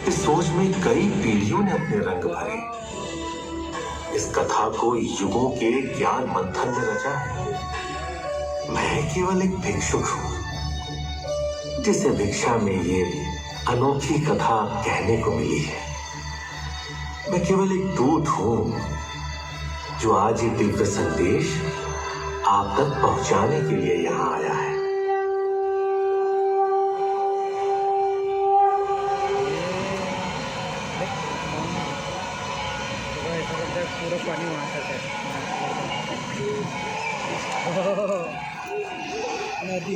इस सोच में कई पीढ़ियों ने अपने रंग भरे। इस कथा को युगों के ज्ञान मंथन में रचा है। मैं केवल एक भिक्षुक हूं जिसे भिक्षा में ये अनोखी कथा कहने को मिली है। मैं केवल एक दूत हूं जो आज ये दिव्य संदेश आप तक पहुंचाने के लिए यहां आया है। पूरा पानी वहाँ तक है। नदी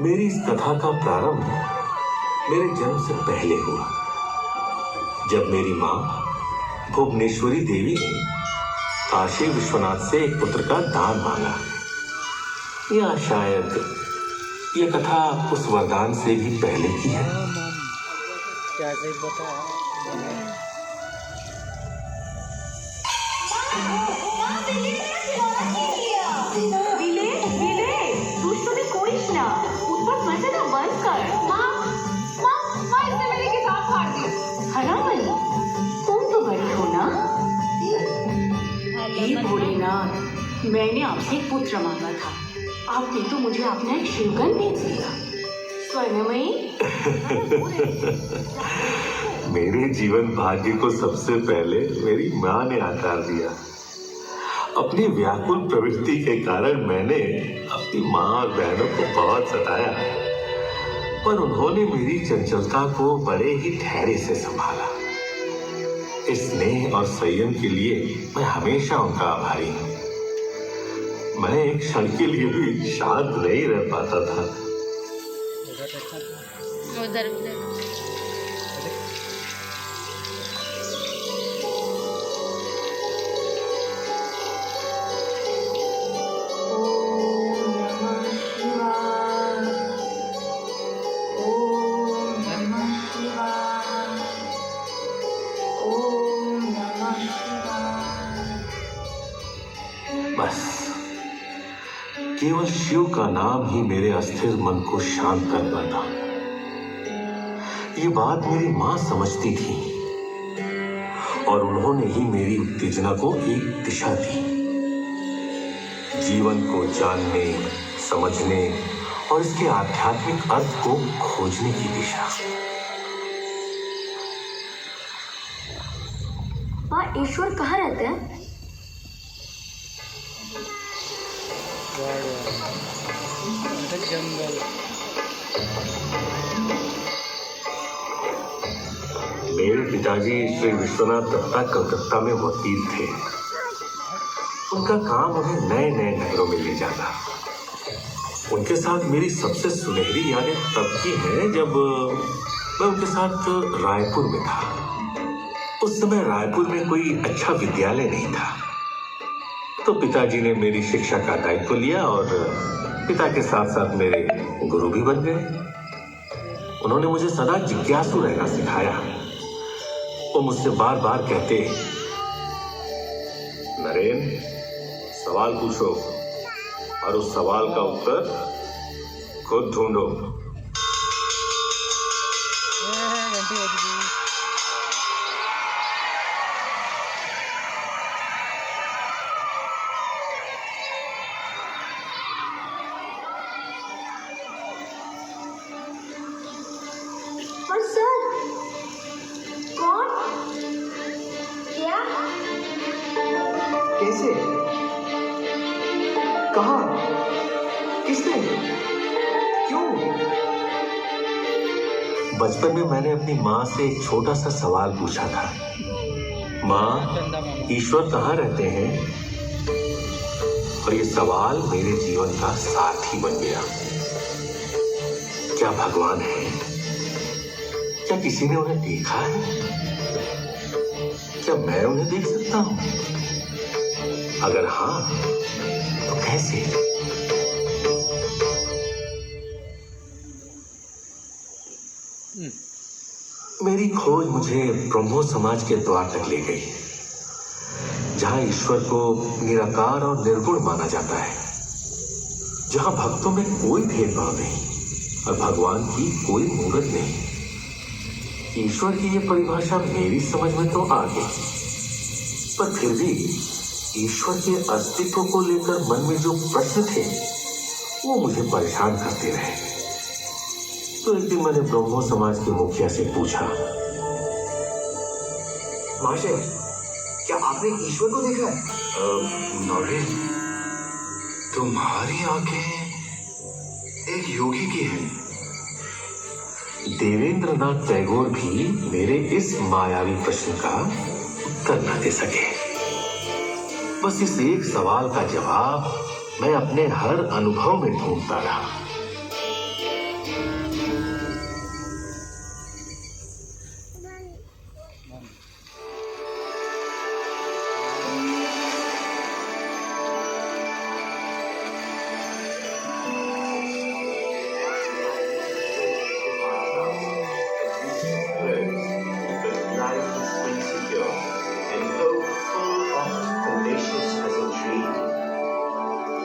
मेरी इस कथा का प्रारंभ मेरे जन्म से पहले हुआ, जब मेरी मां भुवनेश्वरी देवी ने काशी विश्वनाथ से एक पुत्र का दान मांगा। या शायद ये कथा उस वरदान से भी पहले की है। क्या सही बता। मैंने आपसे एक पुत्र मांगा था, आपने तो मुझे अपना एक शिवगन भेज दिया। स्वर्णमयी मेरे जीवन भाग्य को सबसे पहले मेरी मां ने आकार दिया। अपनी व्याकुल प्रवृत्ति के कारण मैंने अपनी मां और बहनों को बहुत सताया, पर उन्होंने मेरी चंचलता को बड़े ही धैर्य से संभाला। इस स्नेह और संयम के लिए मैं हमेशा उनका आभारी हूं। मैं एक क्षण के लिए भी शांत नहीं रह पाता था। उधर उधर बस केवल शिव का नाम ही मेरे अस्थिर मन को शांत कर पाता। ये बात मेरी मां समझती थी और उन्होंने ही मेरी उत्तेजना को एक दिशा दी। जीवन को जानने, समझने और इसके आध्यात्मिक अर्थ को खोजने की दिशा। मां, ईश्वर कहाँ रहते हैं? जंगल। मेरे पिताजी श्री विश्वनाथ दत्ता कलकत्ता में वकील थे। उनका काम उन्हें नए नए नगरों में ले जाना। उनके साथ मेरी सबसे सुनहरी यादें तब की हैं जब मैं उनके साथ रायपुर में था। उस समय रायपुर में कोई अच्छा विद्यालय नहीं था, तो पिताजी ने मेरी शिक्षा का दायित्व लिया और पिता के साथ साथ मेरे गुरु भी बन गए। उन्होंने मुझे सदा जिज्ञासु रहना सिखाया। वो मुझसे बार बार कहते, नरेन, सवाल पूछो और उस सवाल का उत्तर खुद ढूंढो। पर सर, कौन? क्या? कैसे? कहाँ? किसने? क्यों? बचपन में मैंने अपनी माँ से एक छोटा सा सवाल पूछा था, माँ, ईश्वर कहाँ रहते हैं? और ये सवाल मेरे जीवन का साथी बन गया। क्या भगवान है? क्या किसी ने उन्हें देखा है? क्या मैं उन्हें देख सकता हूं? अगर हाँ, तो कैसे? मेरी खोज मुझे ब्रह्मो समाज के द्वार तक ले गई, जहां ईश्वर को निराकार और निर्गुण माना जाता है, जहां भक्तों में कोई भेदभाव नहीं और भगवान की कोई मूर्त नहीं। ईश्वर की ये परिभाषा मेरी समझ में तो आ गई, पर फिर भी ईश्वर के अस्तित्व को लेकर मन में जो प्रश्न थे वो मुझे परेशान करते रहे। तो एक दिन मैंने ब्रह्मो समाज के मुखिया से पूछा, महाशय, क्या आपने ईश्वर को देखा है? नरेन, तुम्हारी आंखें एक योगी की हैं। देवेंद्रनाथ टैगोर भी मेरे इस मायावी प्रश्न का उत्तर न दे सके। बस इस एक सवाल का जवाब मैं अपने हर अनुभव में ढूंढता रहा।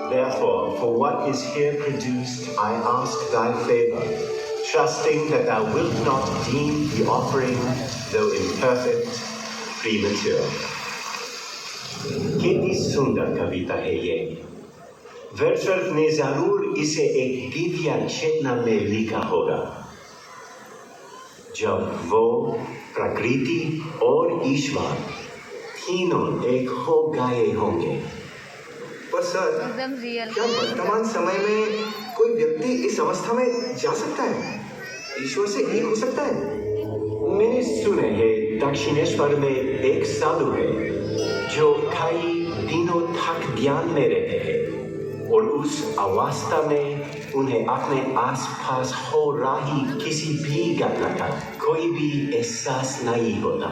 Therefore, for what is here produced, I ask thy favor, trusting that thou wilt not deem the offering, though imperfect, premature. कितनी सुंदर कविता है ये। वर्dsworth ने जरूर इसे एक दिव्य चेतना में लिखा होगा, जब वो प्रकृति और ईश्वर तीनों एक हो गए होंगे। पर सर, एकदम रियल। क्या वर्तमान समय में कोई व्यक्ति इस अवस्था में जा सकता है? ईश्वर से एक हो सकता है? मैंने सुने है दक्षिणेश्वर में एक साधु है जो कई दिनों तक ध्यान में रहते हैं और उस अवस्था में उन्हें अपने आसपास हो रही किसी भी घटना का कोई भी एहसास नहीं होता।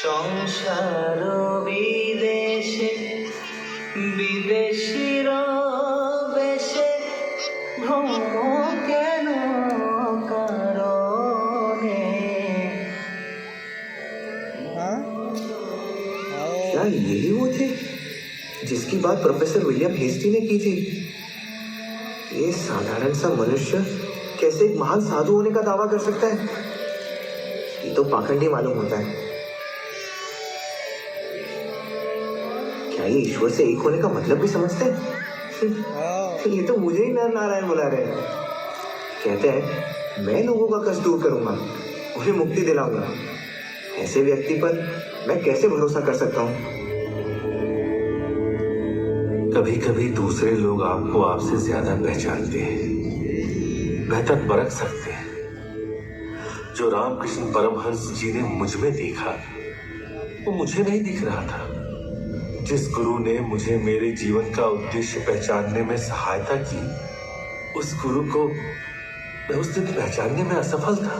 সংসার বিদেশে বিদেশির বেশে ভ্রম কেন কারণে। क्या यही वो थे जिसकी बात प्रोफेसर विलियम हेस्टी ने की थी? ये साधारण सा मनुष्य कैसे एक महान साधु होने का दावा कर सकता है? ये तो पाखंडी मालूम होता है। क्या ये ईश्वर से एक होने का मतलब भी समझते हैं? ये तो मुझे ही नर नारायण बुला रहे हैं। कहते हैं मैं लोगों का कष्ट दूर करूंगा, उन्हें मुक्ति दिलाऊंगा। ऐसे व्यक्ति पर मैं कैसे भरोसा कर सकता हूँ? कभी कभी दूसरे लोग आपको आपसे ज्यादा पहचानते हैं, बेहतर परख सकते हैं। जो रामकृष्ण परमहंस जी ने मुझ में देखा वो मुझे नहीं दिख रहा था। जिस गुरु ने मुझे मेरे जीवन का उद्देश्य पहचानने में सहायता की, उस गुरु को मैं उस दिन पहचानने में असफल था।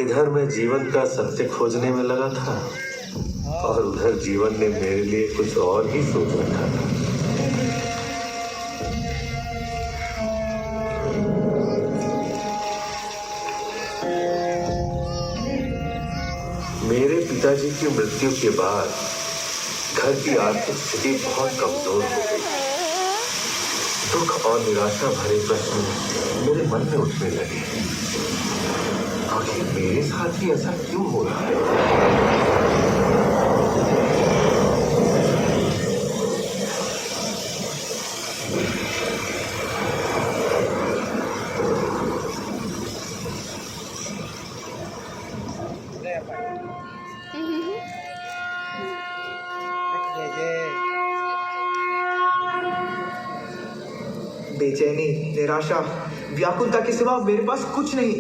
इधर मैं जीवन का सत्य खोजने में लगा था और उधर जीवन ने मेरे लिए कुछ और ही सोच रखा था। मेरे पिताजी की मृत्यु के बाद घर की आर्थिक स्थिति बहुत कमजोर हो गई। दुख और निराशा भरे प्रश्न मेरे मन में उठने लगे। आखिर मेरे साथ ही ऐसा क्यों हो रहा है? बेचैनी, निराशा, व्याकुलता के सिवा मेरे पास कुछ नहीं।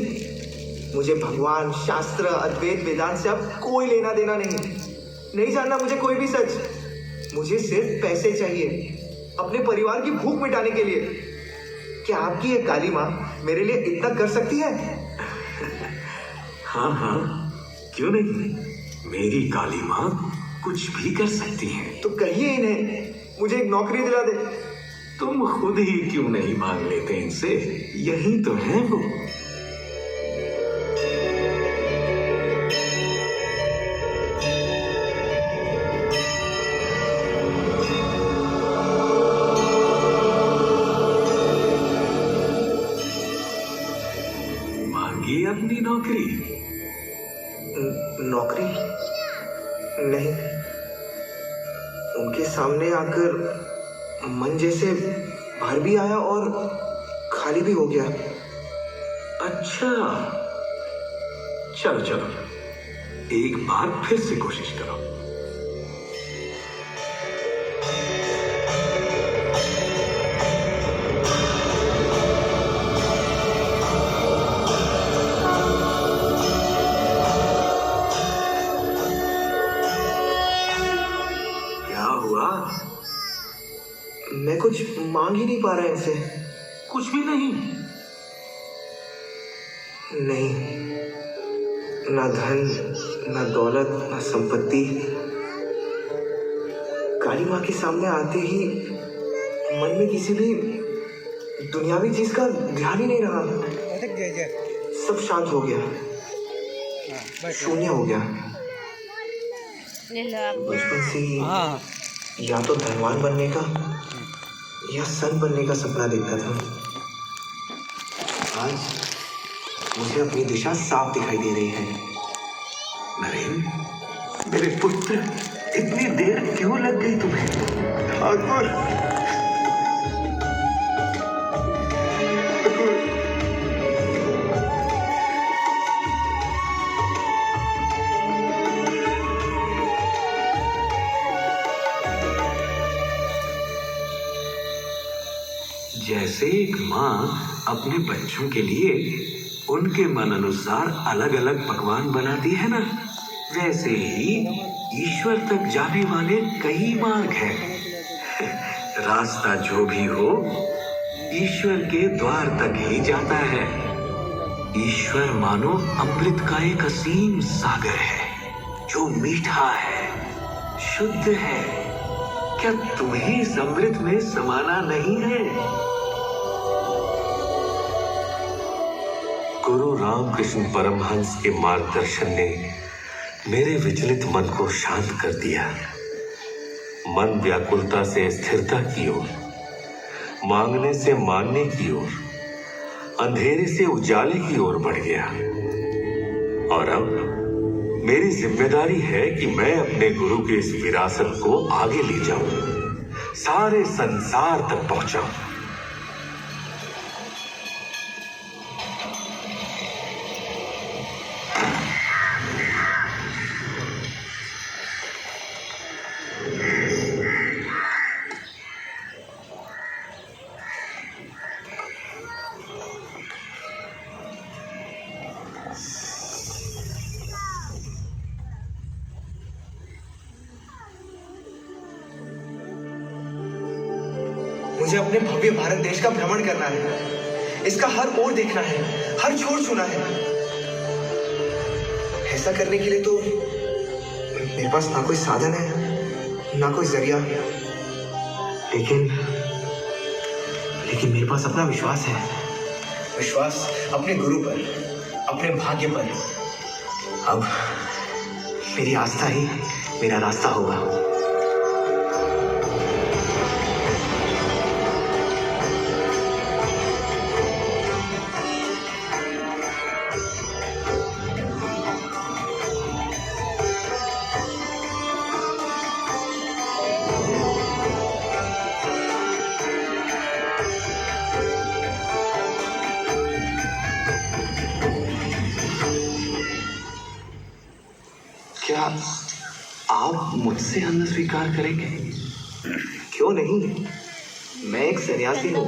मुझे भगवान, शास्त्र, अद्वैत, वेदांत से अब कोई लेना देना नहीं जानना मुझे कोई भी सच। मुझे सिर्फ पैसे चाहिए अपने परिवार की भूख मिटाने के लिए। क्या आपकी ये काली माँ मेरे लिए इतना कर सकती है? हाँ हाँ, क्यों नहीं? मेरी काली माँ कुछ भी कर सकती है। तो कहिए इन्हें मुझे एक नौकरी दिला दे। तुम खुद ही क्यों नहीं मांग लेते इनसे? यही तो है वो। मांगी अपनी नौकरी। नौकरी नहीं, उनके सामने आकर मन जैसे भर भी आया और खाली भी हो गया। अच्छा, चलो चलो, एक बार फिर से कोशिश करो। क्या हुआ? मैं कुछ मांग ही नहीं पा रहा इनसे। कुछ भी नहीं? नहीं, ना धन, ना दौलत, ना संपत्ति। काली माँ के सामने आते ही मन में किसी भी दुनियावी चीज का ध्यान ही नहीं रहा। सब शांत हो गया, शून्य हो गया। बचपन से ही या तो धनवान बनने का या संत बनने का सपना देखता था। आज मुझे अपनी दिशा साफ दिखाई दे रही है। नरेन, मेरे पुत्र, इतनी देर क्यों लग गई तुम्हें? ठाकुर, जैसे एक माँ अपने बच्चों के लिए उनके मन अनुसार अलग अलग पकवान बनाती है ना, वैसे ही ईश्वर तक जाने वाले कई मार्ग हैं। रास्ता जो भी हो, ईश्वर के द्वार तक ही जाता है। ईश्वर मानो अमृत का एक असीम सागर है, जो मीठा है, शुद्ध है। क्या तुम्हें इस अमृत में समाना नहीं है? गुरु रामकृष्ण परमहंस के मार्गदर्शन ने मेरे विचलित मन को शांत कर दिया। मन व्याकुलता से स्थिरता की ओर, मांगने से मानने की ओर, अंधेरे से उजाले की ओर बढ़ गया। और अब मेरी जिम्मेदारी है कि मैं अपने गुरु की इस विरासत को आगे ले जाऊं, सारे संसार तक पहुंचाऊं। मुझे अपने भव्य भारत देश का भ्रमण करना है। इसका हर ओर देखना है, हर छोर छूना है। ऐसा करने के लिए तो मेरे पास ना कोई साधन है, ना कोई जरिया। लेकिन मेरे पास अपना विश्वास है। विश्वास अपने गुरु पर, अपने भाग्य पर। अब मेरी आस्था ही मेरा रास्ता होगा। क्या आप मुझसे अन्न स्वीकार करेंगे? क्यों नहीं? मैं एक सन्यासी हूँ।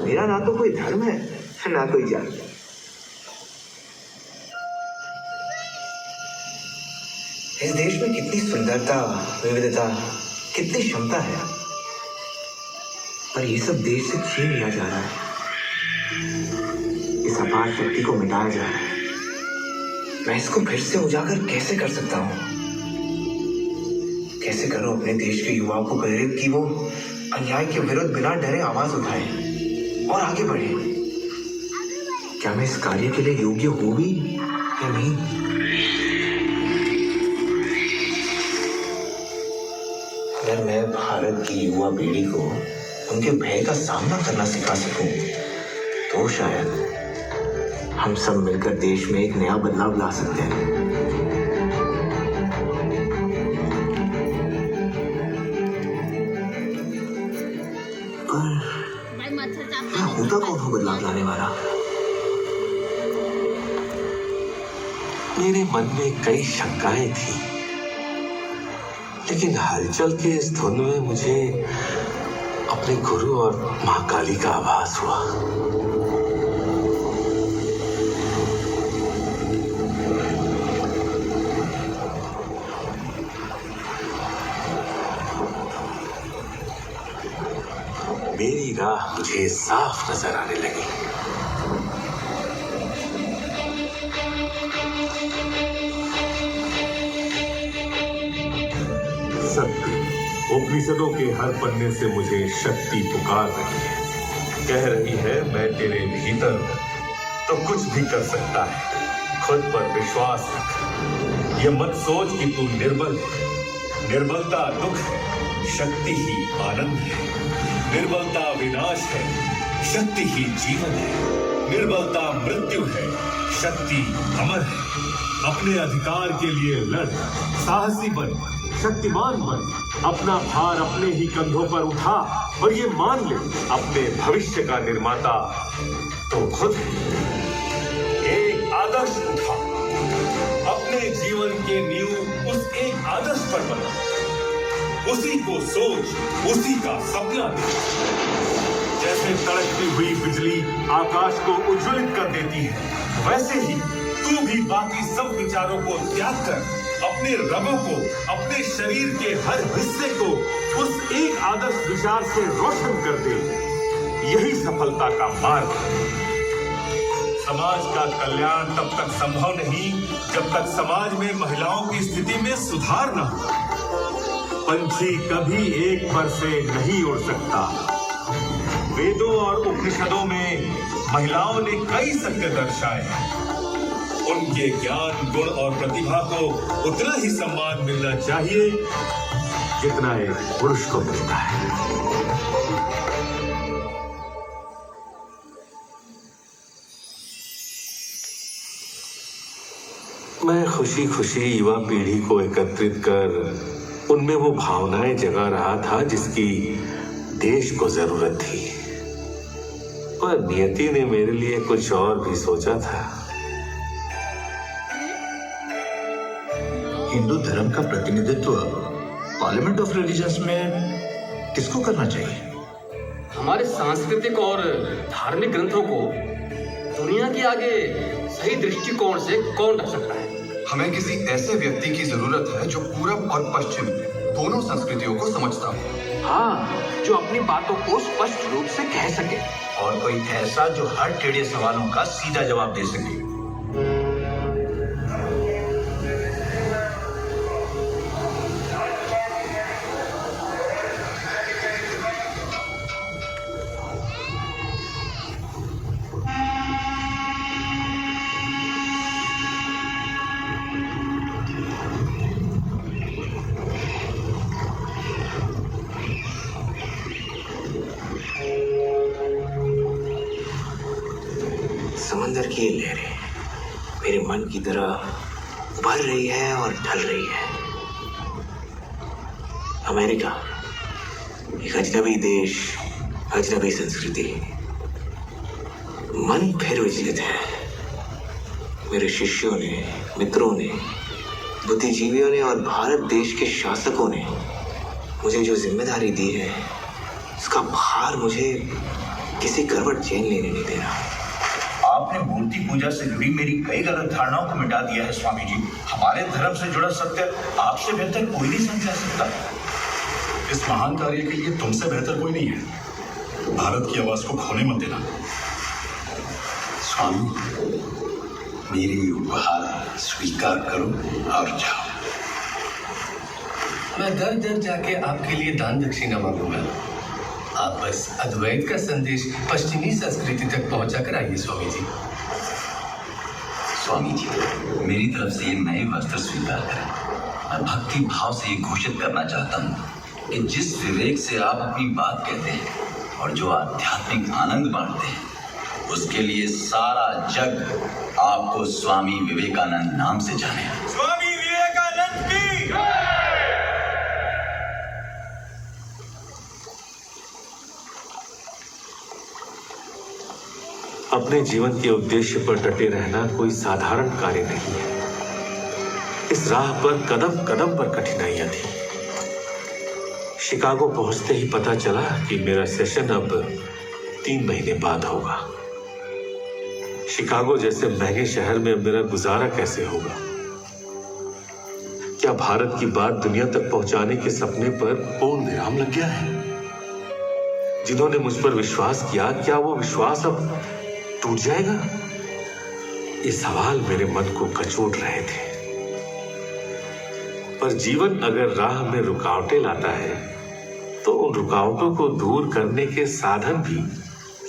मेरा ना तो कोई धर्म है, ना कोई जात। इस देश में कितनी सुंदरता, विविधता, कितनी क्षमता है, पर ये सब देश से छीन लिया जा रहा है। इस अपार शक्ति को मिटाया जा रहा है। मैं इसको फिर से उजागर कैसे कर सकता हूँ? कैसे करूं अपने देश के युवाओं को प्रेरित कि वो अन्याय के विरुद्ध बिना डरे आवाज उठाएं और आगे बढ़े? क्या मैं इस कार्य के लिए योग्य हूं भी या नहीं? अगर मैं भारत की युवा पीढ़ी को उनके भय का सामना करना सिखा सकूं, तो शायद हम सब मिलकर देश में एक नया बदलाव ला सकते हैं। पर मैं होता कौन हूं बदलाव लाने वाला? मेरे मन में कई शंकाएं थी, लेकिन हलचल के इस धुन में मुझे अपने गुरु और मां काली का आभास हुआ। मेरी राह मुझे साफ नजर आने लगी। सत्य उपनिषदों के हर पन्ने से मुझे शक्ति पुकार रही है, कह रही है मैं तेरे भीतर हूं तो कुछ भी कर सकता है। खुद पर विश्वास रख, ये मत सोच कि तू निर्बल है। निर्बलता दुख है, शक्ति ही आनंद है। निर्बलता विनाश है, शक्ति ही जीवन है। निर्बलता मृत्यु है, शक्ति अमर है। अपने अधिकार के लिए लड़, साहसी बन, शक्तिमान बन। अपना भार अपने ही कंधों पर उठा और ये मान ले, अपने भविष्य का निर्माता तो खुद है। एक आदर्श उठा, अपने जीवन के नींव उस एक आदर्श पर बना। उसी को सोच, उसी का सपना दे। जैसे तड़कती हुई बिजली आकाश को उज्ज्वलित कर देती है, वैसे ही तू भी बाकी सब विचारों को त्याग कर अपने रगों को, अपने शरीर के हर हिस्से को उस एक आदर्श विचार से रोशन कर दे। यही सफलता का मार्ग है। समाज का कल्याण तब तक संभव नहीं जब तक समाज में महिलाओं की स्थिति में सुधार न हो। पंछी कभी एक पर से नहीं उड़ सकता। वेदों और उपनिषदों में महिलाओं ने कई सत्य दर्शाए हैं। उनके ज्ञान, गुण और प्रतिभा को उतना ही सम्मान मिलना चाहिए जितना एक पुरुष को मिलता है। मैं खुशी खुशी युवा पीढ़ी को एकत्रित कर उनमें वो भावनाएं जगा रहा था जिसकी देश को जरूरत थी। पर नियति ने मेरे लिए कुछ और भी सोचा था। हिंदू धर्म का प्रतिनिधित्व पार्लियामेंट ऑफ रिलीजन्स में किसको करना चाहिए? हमारे सांस्कृतिक और धार्मिक ग्रंथों को दुनिया के आगे सही दृष्टिकोण से कौन रख सकता है? हमें किसी ऐसे व्यक्ति की जरूरत है जो पूरब और पश्चिम दोनों संस्कृतियों को समझता हो। हाँ, जो अपनी बातों को स्पष्ट रूप से कह सके। और कोई ऐसा जो हर टेढ़े सवालों का सीधा जवाब दे सके। समंदर की ये लहरें मेरे मन की तरह उभर रही है और ढल रही है। अमेरिका, एक अजनबी देश, अजनबी संस्कृति। मन फिर विचलित है। मेरे शिष्यों ने, मित्रों ने, बुद्धिजीवियों ने और भारत देश के शासकों ने मुझे जो जिम्मेदारी दी है, उसका भार मुझे किसी करवट चैन लेने नहीं दे रहा। आपने मूर्ति पूजा से जुड़ी मेरी कई गलत धारणाओं को मिटा दिया है स्वामी जी। हमारे धर्म से जुड़ा सत्य आपसे बेहतर कोई नहीं समझा सकता। इस महान कार्य के लिए तुमसे बेहतर कोई नहीं है। भारत की आवाज को खोने मत देना। स्वामी, मेरी उपहार स्वीकार करो और जाओ। मैं दर दर जाके आपके लिए दान दक्षिणा मांगूंगा। आप बस अद्वैत का संदेश पश्चिमी संस्कृति तक पहुंचा कर आइए स्वामी जी। स्वामी जी, मेरी तरफ से ये नए वस्त्र स्वीकार करें। मैं भक्ति भाव से ये घोषित करना चाहता हूँ कि जिस विवेक से आप अपनी बात कहते हैं और जो आध्यात्मिक आनंद बांटते हैं, उसके लिए सारा जग आपको स्वामी विवेकानंद नाम से जाने। स्वामी विवेकानंद की अपने जीवन के उद्देश्य पर डटे रहना कोई साधारण कार्य नहीं है। इस राह पर कदम कदम पर कठिनाइयां थी। शिकागो पहुंचते ही पता चला कि मेरा सेशन अब 3 महीने बाद होगा। शिकागो जैसे महंगे शहर में मेरा गुजारा कैसे होगा? क्या भारत की बात दुनिया तक पहुंचाने के सपने पर पूर्ण विराम लग गया है? जिन्होंने मुझ पर विश्वास किया, क्या वो विश्वास अब टूट जाएगा? ये सवाल मेरे मन को कचोट रहे थे। पर जीवन अगर राह में रुकावटें लाता है तो उन रुकावटों को दूर करने के साधन भी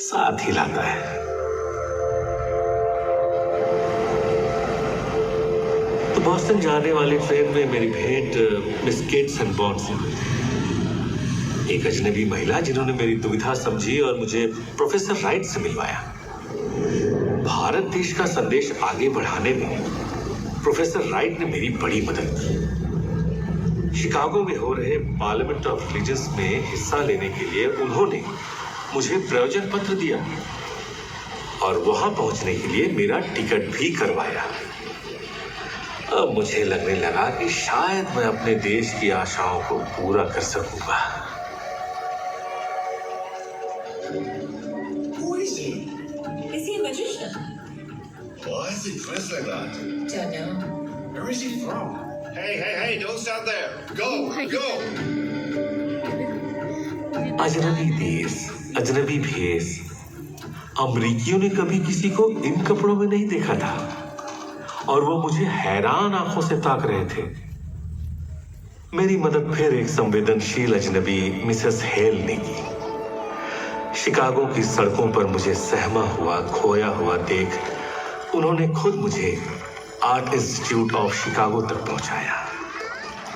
साथ ही लाता है। तो बॉस्टन जाने वाली ट्रेन में मेरी भेंट मिस केट्स बॉन्ड से हुई। एक अजनबी महिला जिन्होंने मेरी दुविधा समझी और मुझे प्रोफेसर राइट से मिलवाया। भारत देश का संदेश आगे बढ़ाने में प्रोफेसर राइट ने मेरी बड़ी मदद की। शिकागो में हो रहे पार्लियामेंट ऑफ रिलीजन्स में हिस्सा लेने के लिए उन्होंने मुझे प्रयोजन पत्र दिया और वहां पहुंचने के लिए मेरा टिकट भी करवाया। अब मुझे लगने लगा कि शायद मैं अपने देश की आशाओं को पूरा कर सकूंगा। Why is he dressed like that? Don't know. Where is he from? Hey, don't stand there. Go, go. अजनबी देश, अजनबी भेष। अमरीकियों ने कभी किसी को इन कपड़ों में नहीं देखा था और वो मुझे हैरान आंखों से ताक रहे थे। मेरी मदद फिर एक संवेदनशील अजनबी मिसेस हेल ने की। शिकागो की सड़कों पर मुझे सहमा हुआ, खोया हुआ देख उन्होंने खुद मुझे आर्ट इंस्टीट्यूट ऑफ शिकागो तक पहुंचाया,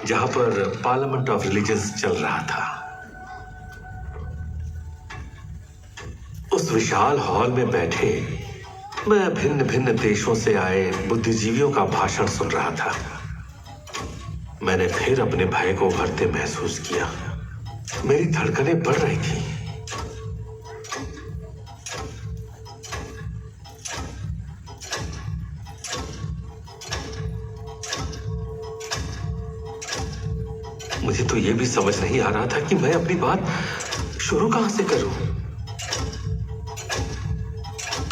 जहां पर पार्लियामेंट ऑफ रिलीजन्स चल रहा था। उस विशाल हॉल में बैठे मैं भिन्न भिन्न देशों से आए बुद्धिजीवियों का भाषण सुन रहा था। मैंने फिर अपने भय को उभरते महसूस किया। मेरी धड़कनें बढ़ रही थी। मुझे तो यह भी समझ नहीं आ रहा था कि मैं अपनी बात शुरू कहां से करूं।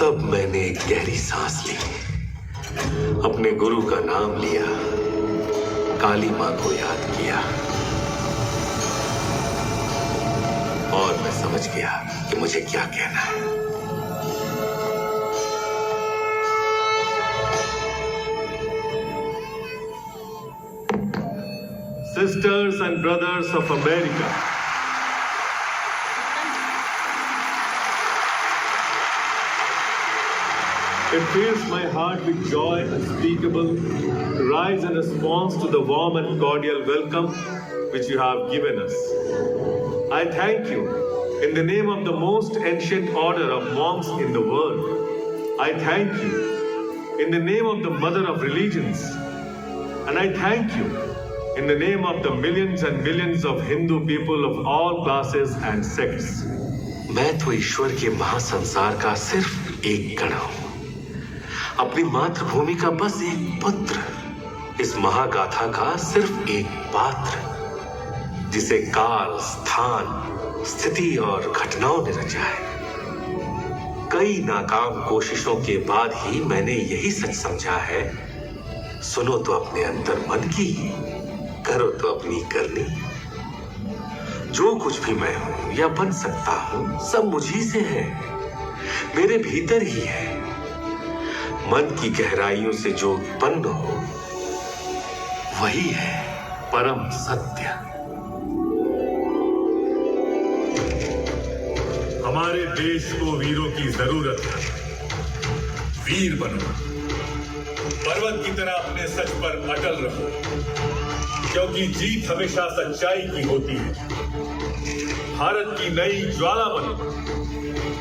तब मैंने एक गहरी सांस ली, अपने गुरु का नाम लिया, काली मां को याद किया और मैं समझ गया कि मुझे क्या कहना है। Sisters and brothers of America, it fills my heart with joy unspeakable to rise in response to the warm and cordial welcome which you have given us. I thank you in the name of the most ancient order of monks in the world. I thank you in the name of the mother of religions, and I thank you in the name of the millions and millions of Hindu people of all classes and sects. मैं तो ईश्वर के महासंसार का सिर्फ एक कण हूं, अपनी मातृभूमि का बस एक पुत्र, इस महागाथा का सिर्फ एक पात्र, जिसे काल, स्थान, स्थिति और घटनाओं ने रचा है। कई नाकाम कोशिशों के बाद ही मैंने यही सच समझा है, सुनो तो अपने अंतर मन की, करो तो अपनी करनी। जो कुछ भी मैं हूं या बन सकता हूं, सब मुझी से है, मेरे भीतर ही है। मन की गहराइयों से जो उत्पन्न हो वही है परम सत्य। हमारे देश को वीरों की जरूरत है। वीर बनो, पर्वत की तरह अपने सच पर अटल रहो, क्योंकि जीत हमेशा सच्चाई की होती है। भारत की नई ज्वाला बनो,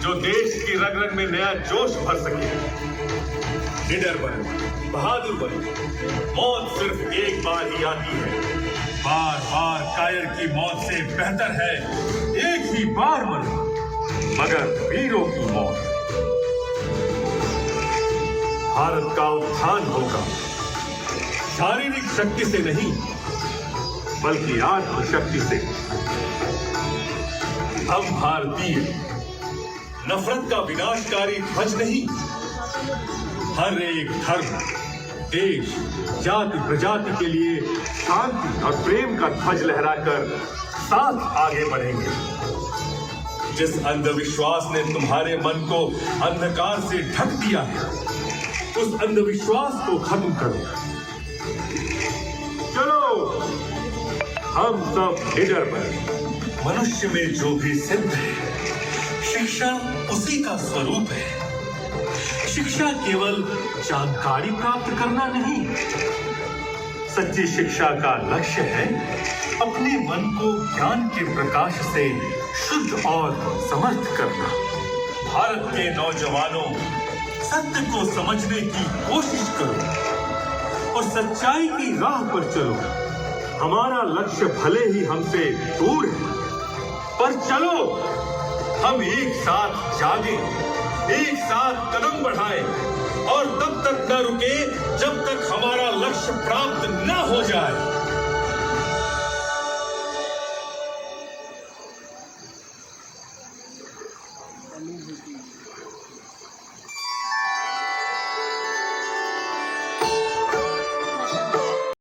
जो देश की रग रग में नया जोश भर सके। निडर बनो, बहादुर बनो। मौत सिर्फ एक बार ही आती है। बार बार कायर की मौत से बेहतर है एक ही बार मरो, मगर वीरों की मौत। भारत का उत्थान होगा शारीरिक शक्ति से नहीं, बल्कि आत्मशक्ति से। हम भारतीय नफरत का विनाशकारी ध्वज नहीं, हर एक धर्म, देश, जाति प्रजाति के लिए शांति और प्रेम का ध्वज लहराकर साथ आगे बढ़ेंगे। जिस अंधविश्वास ने तुम्हारे मन को अंधकार से ढक दिया है, उस अंधविश्वास को खत्म करो। चलो हम सब निडर बने। मनुष्य में जो भी सिद्ध है, शिक्षा उसी का स्वरूप है। शिक्षा केवल जानकारी प्राप्त करना नहीं, सच्ची शिक्षा का लक्ष्य है अपने मन को ज्ञान के प्रकाश से शुद्ध और समर्थ करना। भारत के नौजवानों, सत्य को समझने की कोशिश करो और सच्चाई की राह पर चलो। हमारा लक्ष्य भले ही हमसे दूर है, पर चलो हम एक साथ जागे, एक साथ कदम बढ़ाएं और तब तक न रुके जब तक हमारा लक्ष्य प्राप्त न हो जाए। Thank you.